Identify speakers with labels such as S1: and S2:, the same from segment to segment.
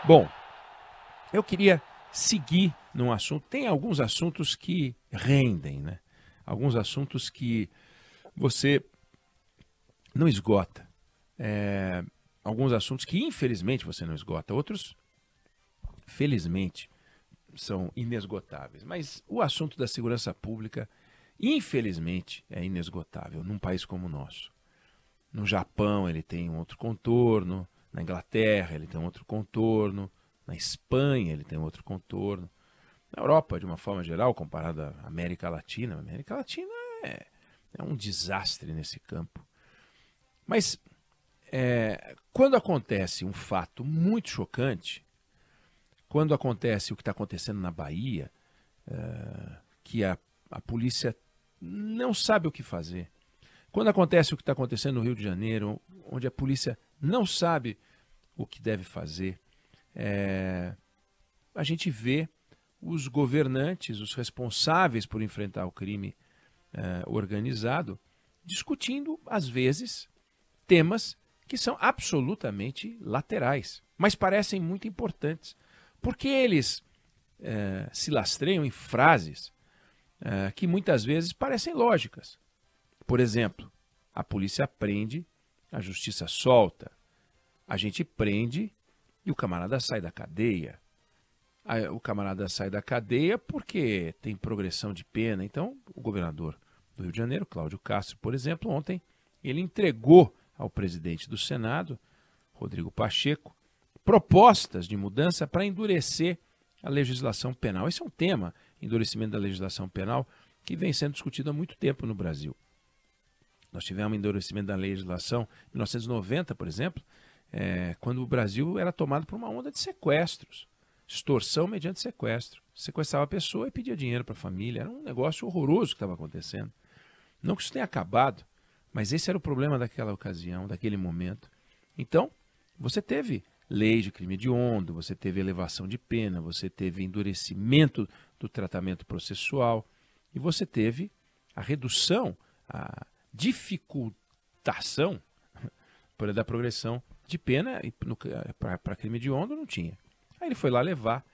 S1: Bom, eu queria seguir num assunto. Tem alguns assuntos que rendem, né? Alguns assuntos que você não esgota. Alguns assuntos que, infelizmente, você não esgota. Outros, felizmente, são inesgotáveis. Mas o assunto da segurança pública, infelizmente, é inesgotável num país como o nosso. No Japão, ele tem um outro contorno. Na Inglaterra, ele tem um outro contorno. Na Espanha, ele tem outro contorno. Na Europa, de uma forma geral, comparada à América Latina, a América Latina é um desastre nesse campo. Mas quando acontece um fato muito chocante, quando acontece o que está acontecendo na Bahia, que a polícia não sabe o que fazer, quando acontece o que está acontecendo no Rio de Janeiro, onde a polícia não sabe o que deve fazer, a gente vê os governantes, os responsáveis por enfrentar o crime organizado, discutindo, às vezes, temas que são absolutamente laterais, mas parecem muito importantes, porque eles se lastreiam em frases que muitas vezes parecem lógicas. Por exemplo, a polícia prende, a justiça solta, a gente prende e o camarada sai da cadeia. O camarada sai da cadeia porque tem progressão de pena. Então, o governador do Rio de Janeiro, Cláudio Castro, por exemplo, ontem, ele entregou ao presidente do Senado, Rodrigo Pacheco, propostas de mudança para endurecer a legislação penal. Esse é um tema, endurecimento da legislação penal, que vem sendo discutido há muito tempo no Brasil. Nós tivemos endurecimento da legislação em 1990, por exemplo, quando o Brasil era tomado por uma onda de sequestros. Extorsão mediante sequestro. Sequestrava a pessoa e pedia dinheiro para a família. Era um negócio horroroso que estava acontecendo. Não que isso tenha acabado, mas esse era o problema daquela ocasião, daquele momento. Então, você teve lei de crime hediondo, você teve elevação de pena, você teve endurecimento do tratamento processual e você teve a redução, a dificultação da progressão de pena. E para crime hediondo não tinha. Aí ele foi lá levar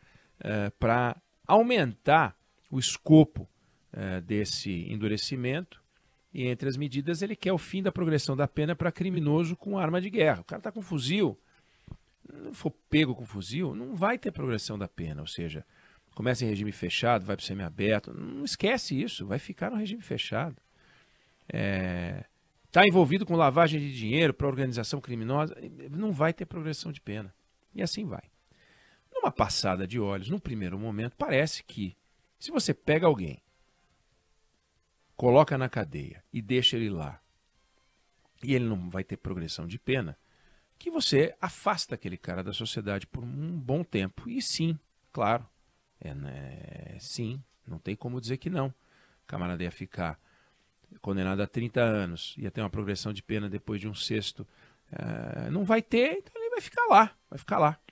S1: para aumentar o escopo desse endurecimento e entre as medidas ele quer o fim da progressão da pena para criminoso com arma de guerra. O cara está com fuzil, não for pego com fuzil, não vai ter progressão da pena, ou seja, começa em regime fechado, vai para o semiaberto, não esquece isso, vai ficar no regime fechado. Está envolvido com lavagem de dinheiro para organização criminosa, não vai ter progressão de pena. E assim vai. Numa passada de olhos, num primeiro momento, parece que se você pega alguém, coloca na cadeia e deixa ele lá, e ele não vai ter progressão de pena, que você afasta aquele cara da sociedade por um bom tempo. E sim, claro, sim, não tem como dizer que não. O camarada ia ficar condenado a 30 anos, ia ter uma progressão de pena depois de um sexto, não vai ter, então ele vai ficar lá.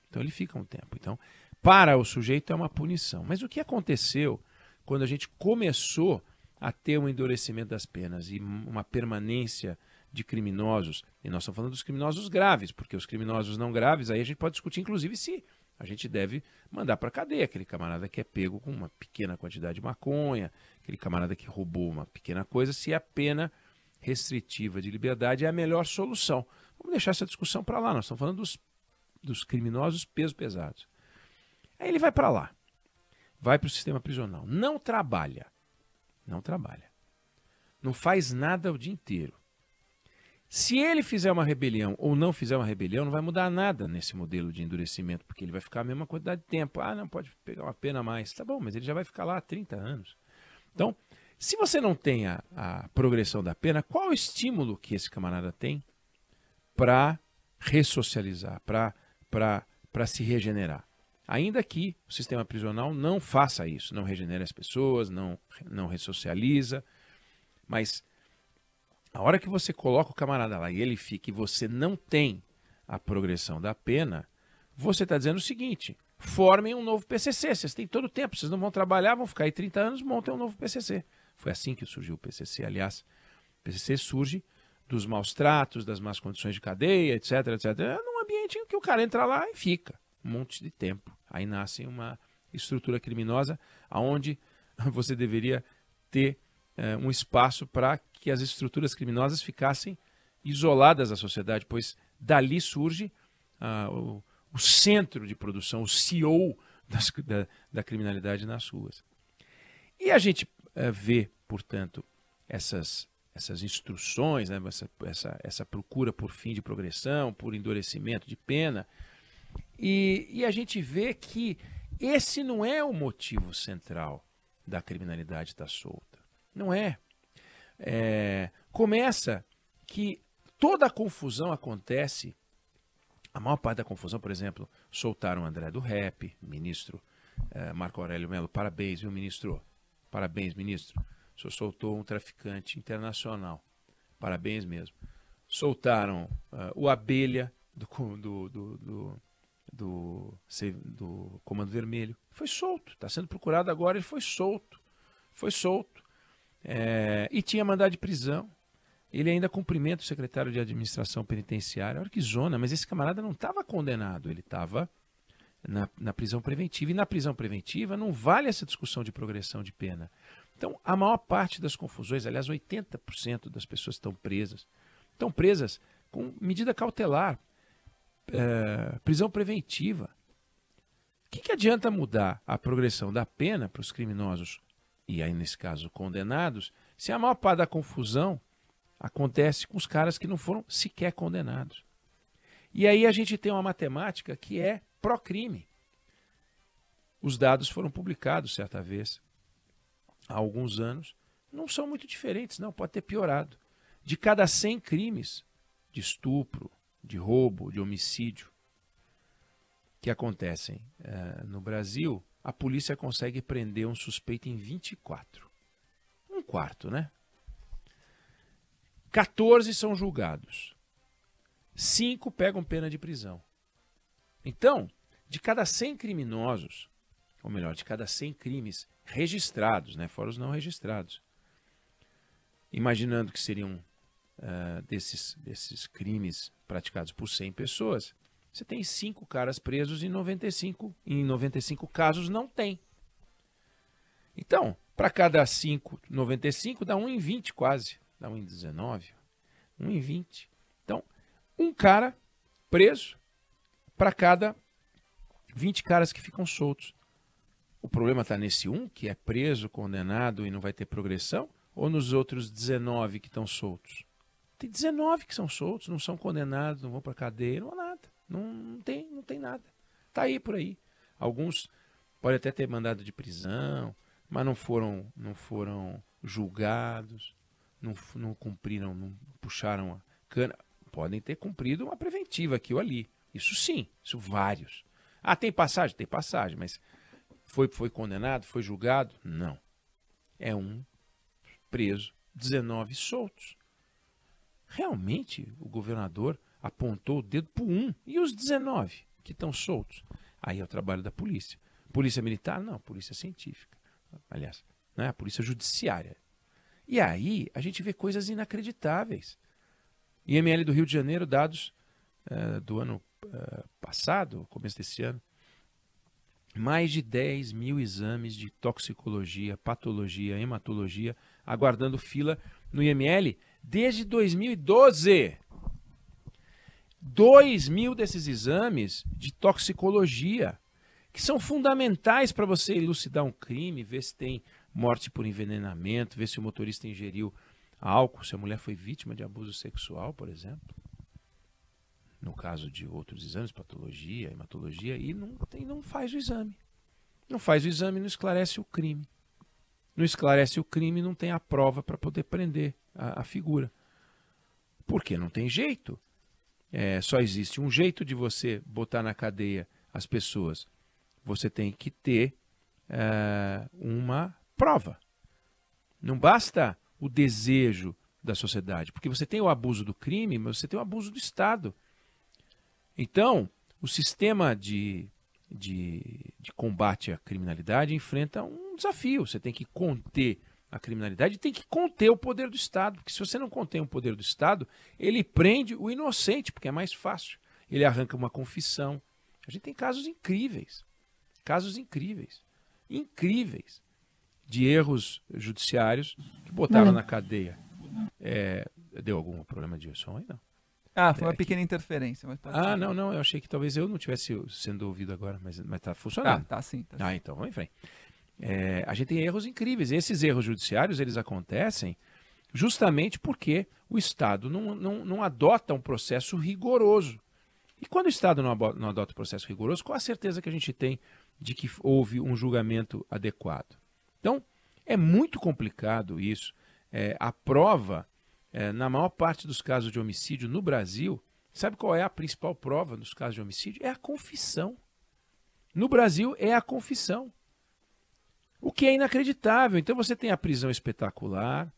S1: Então ele fica um tempo. Então, para o sujeito é uma punição. Mas o que aconteceu quando a gente começou a ter um endurecimento das penas e uma permanência de criminosos, e nós estamos falando dos criminosos graves, porque os criminosos não graves, aí a gente pode discutir, inclusive, se a gente deve mandar para a cadeia aquele camarada que é pego com uma pequena quantidade de maconha, aquele camarada que roubou uma pequena coisa, se a pena restritiva de liberdade é a melhor solução. Vamos deixar essa discussão para lá, nós estamos falando dos criminosos pesos pesados. Aí ele vai para lá, vai para o sistema prisional, não trabalha, não faz nada o dia inteiro. Se ele fizer uma rebelião ou não fizer uma rebelião, não vai mudar nada nesse modelo de endurecimento, porque ele vai ficar a mesma quantidade de tempo. Não pode pegar uma pena a mais. Tá bom, mas ele já vai ficar lá há 30 anos. Então, se você não tem a progressão da pena, qual o estímulo que esse camarada tem para ressocializar, para se regenerar? Ainda que o sistema prisional não faça isso, não regenere as pessoas, não ressocializa, mas a hora que você coloca o camarada lá e ele fica e você não tem a progressão da pena, você está dizendo o seguinte: formem um novo PCC, vocês têm todo o tempo, vocês não vão trabalhar, vão ficar aí 30 anos, montem um novo PCC. Foi assim que surgiu o PCC, aliás. O PCC surge dos maus tratos, das más condições de cadeia, etc, etc. É num ambiente em que o cara entra lá e fica. um monte de tempo. Aí nasce uma estrutura criminosa onde você deveria ter um espaço para que as estruturas criminosas ficassem isoladas da sociedade, pois dali surge o centro de produção, o CEO da criminalidade nas ruas. E a gente vê, portanto, essas instruções, né, essa procura por fim de progressão, por endurecimento de pena, e a gente vê que esse não é o motivo central da criminalidade estar solta. Não é. Começa que toda a confusão acontece, a maior parte da confusão, por exemplo, soltaram o André do Rap, ministro Marco Aurélio Mello, parabéns, viu, ministro? Parabéns, ministro. O senhor soltou um traficante internacional. Parabéns mesmo. Soltaram o Abelha do Comando Vermelho. Foi solto. Está sendo procurado agora, ele foi solto. Foi solto. E tinha mandado de prisão. Ele ainda cumprimenta o secretário de administração penitenciária. Olha que zona, mas esse camarada não estava condenado, ele estava na prisão preventiva. E na prisão preventiva não vale essa discussão de progressão de pena. Então, a maior parte das confusões, aliás, 80% das pessoas estão presas com medida cautelar, prisão preventiva. O que adianta mudar a progressão da pena para os criminosos, e aí nesse caso condenados, se a maior parte da confusão acontece com os caras que não foram sequer condenados? E aí a gente tem uma matemática que é pró-crime. Os dados foram publicados certa vez, há alguns anos, não são muito diferentes, não, pode ter piorado. De cada 100 crimes de estupro, de roubo, de homicídio que acontecem no Brasil, a polícia consegue prender um suspeito em 24. Um quarto, né? 14 são julgados. 5 pegam pena de prisão. Então, de cada 100 criminosos, ou melhor, de cada 100 crimes registrados, né, fora os não registrados, imaginando que seriam desses crimes praticados por 100 pessoas, você tem 5 caras presos e 95 casos não tem. Então, para cada 5, 95 dá 1 em 20 quase, dá 1 em 19, 1 em 20. Então, um cara preso para cada 20 caras que ficam soltos. O problema está nesse um que é preso, condenado e não vai ter progressão, ou nos outros 19 que estão soltos? Tem 19 que são soltos, não são condenados, não vão para cadeia, não há nada. Não tem nada. Está aí por aí. Alguns podem até ter mandado de prisão, mas não foram julgados, não cumpriram, não puxaram a cana. Podem ter cumprido uma preventiva aqui ou ali. Isso sim, isso vários. Ah, tem passagem? Tem passagem, mas foi condenado, foi julgado? Não. É um preso, 19 soltos. Realmente o governador apontou o dedo para um e os 19 que estão soltos. Aí é o trabalho da polícia. Polícia militar? Não, polícia científica. Aliás, não é a polícia judiciária. E aí a gente vê coisas inacreditáveis. IML do Rio de Janeiro, dados do ano passado, começo desse ano, mais de 10 mil exames de toxicologia, patologia, hematologia, aguardando fila no IML desde 2012. 2 mil desses exames de toxicologia, que são fundamentais para você elucidar um crime, ver se tem morte por envenenamento, ver se o motorista ingeriu álcool, se a mulher foi vítima de abuso sexual, por exemplo. No caso de outros exames, patologia, hematologia, e não faz o exame. Não faz o exame, não esclarece o crime. Não esclarece o crime, não tem a prova para poder prender a figura. Porque não tem jeito. Só existe um jeito de você botar na cadeia as pessoas. Você tem que ter uma prova. Não basta o desejo da sociedade, porque você tem o abuso do crime, mas você tem o abuso do Estado. Então, o sistema de combate à criminalidade enfrenta um desafio. Você tem que conter a criminalidade e tem que conter o poder do Estado, porque se você não contém o poder do Estado, ele prende o inocente, porque é mais fácil. Ele arranca uma confissão, A gente tem casos incríveis, incríveis, de erros judiciários que botaram na cadeia. Deu algum problema de som aí, não?
S2: Foi uma pequena interferência. Mas
S1: não, eu achei que talvez eu não estivesse sendo ouvido agora, mas tá funcionando.
S2: Tá sim.
S1: Então vamos em frente. A gente tem erros incríveis. E esses erros judiciários, eles acontecem justamente porque o Estado não adota um processo rigoroso. E quando o Estado não adota um processo rigoroso, qual a certeza que a gente tem de que houve um julgamento adequado? Então, é muito complicado isso. A prova, na maior parte dos casos de homicídio no Brasil, sabe qual é a principal prova nos casos de homicídio? É a confissão. No Brasil, é a confissão. O que é inacreditável. Então, você tem a prisão espetacular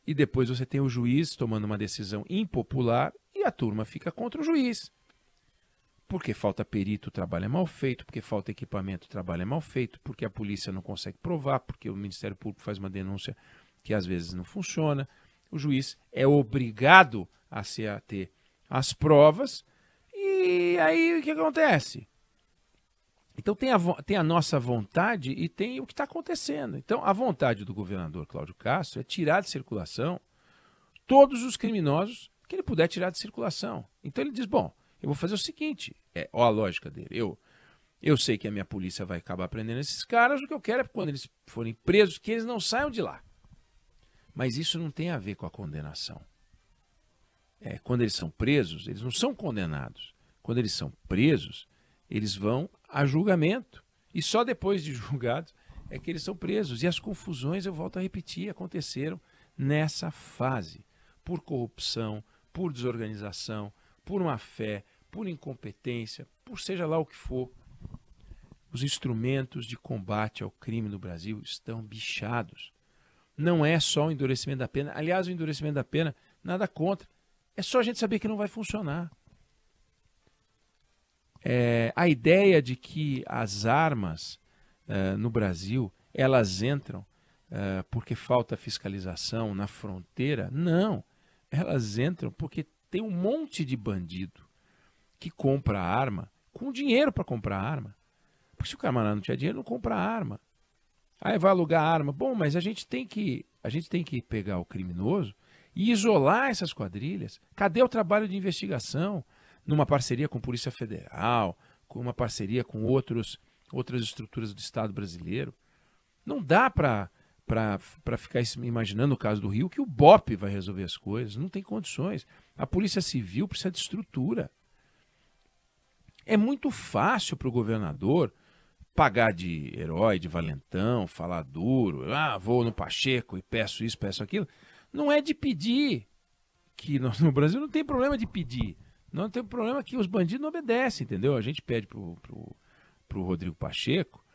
S1: e depois você tem o juiz tomando uma decisão impopular e a turma fica contra o juiz. Porque falta perito, o trabalho é mal feito, porque falta equipamento, o trabalho é mal feito, porque a polícia não consegue provar, porque o Ministério Público faz uma denúncia que às vezes não funciona. O juiz é obrigado a se ater às provas e aí o que acontece? Então tem a nossa vontade e tem o que está acontecendo. Então a vontade do governador Cláudio Castro é tirar de circulação todos os criminosos que ele puder tirar de circulação. Então ele diz, bom, eu vou fazer o seguinte, a lógica dele, eu sei que a minha polícia vai acabar prendendo esses caras, o que eu quero é que quando eles forem presos, que eles não saiam de lá. Mas isso não tem a ver com a condenação. Quando eles são presos, eles não são condenados. Quando eles são presos, eles vão a julgamento. E só depois de julgados é que eles são presos. E as confusões, eu volto a repetir, aconteceram nessa fase. Por corrupção, por desorganização, por má fé, por incompetência, por seja lá o que for. Os instrumentos de combate ao crime no Brasil estão bichados. Não é só o endurecimento da pena. Aliás, o endurecimento da pena, nada contra. É só a gente saber que não vai funcionar. A ideia de que as armas no Brasil, elas entram porque falta fiscalização na fronteira, não. Elas entram porque tem um monte de bandido que compra arma com dinheiro para comprar arma. Porque se o camarada não tiver dinheiro, não compra arma. Aí vai alugar arma. Bom, mas a gente tem que pegar o criminoso e isolar essas quadrilhas. Cadê o trabalho de investigação? Numa parceria com a Polícia Federal, com uma parceria com outras estruturas do Estado brasileiro. Não dá para ficar imaginando o caso do Rio que o BOP vai resolver as coisas. Não tem condições. A Polícia Civil precisa de estrutura. É muito fácil para o governador pagar de herói, de valentão, falar duro. Vou no Pacheco e peço isso, peço aquilo. Não é de pedir. Que nós no Brasil não tem problema de pedir. Não tem problema que os bandidos não obedecem, entendeu? A gente pede pro Rodrigo Pacheco,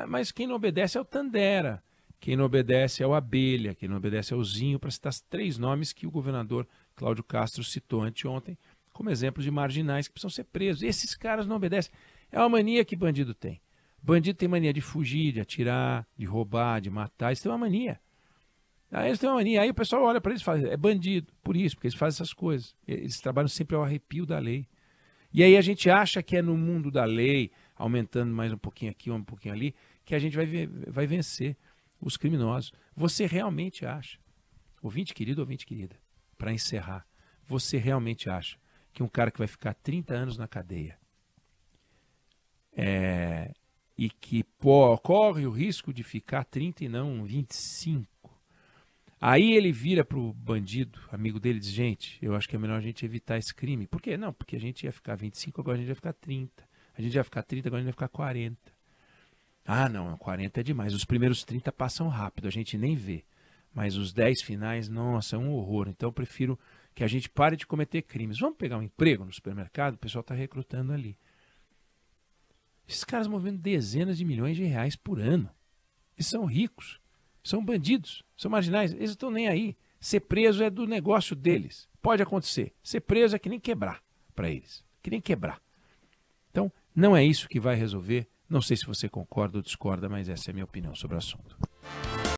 S1: mas quem não obedece é o Tandera, quem não obedece é o Abelha, quem não obedece é o Zinho, para citar 3 nomes que o governador Cláudio Castro citou anteontem como exemplos de marginais que precisam ser presos. Esses caras não obedecem. É uma mania que bandido tem. Bandido tem mania de fugir, de atirar, de roubar, de matar. Eles têm uma mania. Eles têm uma mania. Aí o pessoal olha para eles e fala, é bandido. Por isso, porque eles fazem essas coisas. Eles trabalham sempre ao arrepio da lei. E aí a gente acha que é no mundo da lei, aumentando mais um pouquinho aqui, um pouquinho ali, que a gente vai vencer os criminosos. Você realmente acha, ouvinte querido, ouvinte querida, para encerrar, você realmente acha que um cara que vai ficar 30 anos na cadeia e que corre o risco de ficar 30 e não 25, aí ele vira pro bandido, amigo dele, e diz, gente, eu acho que é melhor a gente evitar esse crime. Por quê? Não, porque a gente ia ficar 25, agora a gente vai ficar 30. A gente ia ficar 30, agora a gente vai ficar 40. Não, 40 é demais. Os primeiros 30 passam rápido, a gente nem vê. Mas os 10 finais, nossa, é um horror. Então eu prefiro que a gente pare de cometer crimes. Vamos pegar um emprego no supermercado? O pessoal está recrutando ali. Esses caras movendo dezenas de milhões de reais por ano. Eles são ricos. São bandidos, são marginais, eles não estão nem aí. Ser preso é do negócio deles. Pode acontecer. Ser preso é que nem quebrar para eles. Que nem quebrar. Então, não é isso que vai resolver. Não sei se você concorda ou discorda, mas essa é a minha opinião sobre o assunto.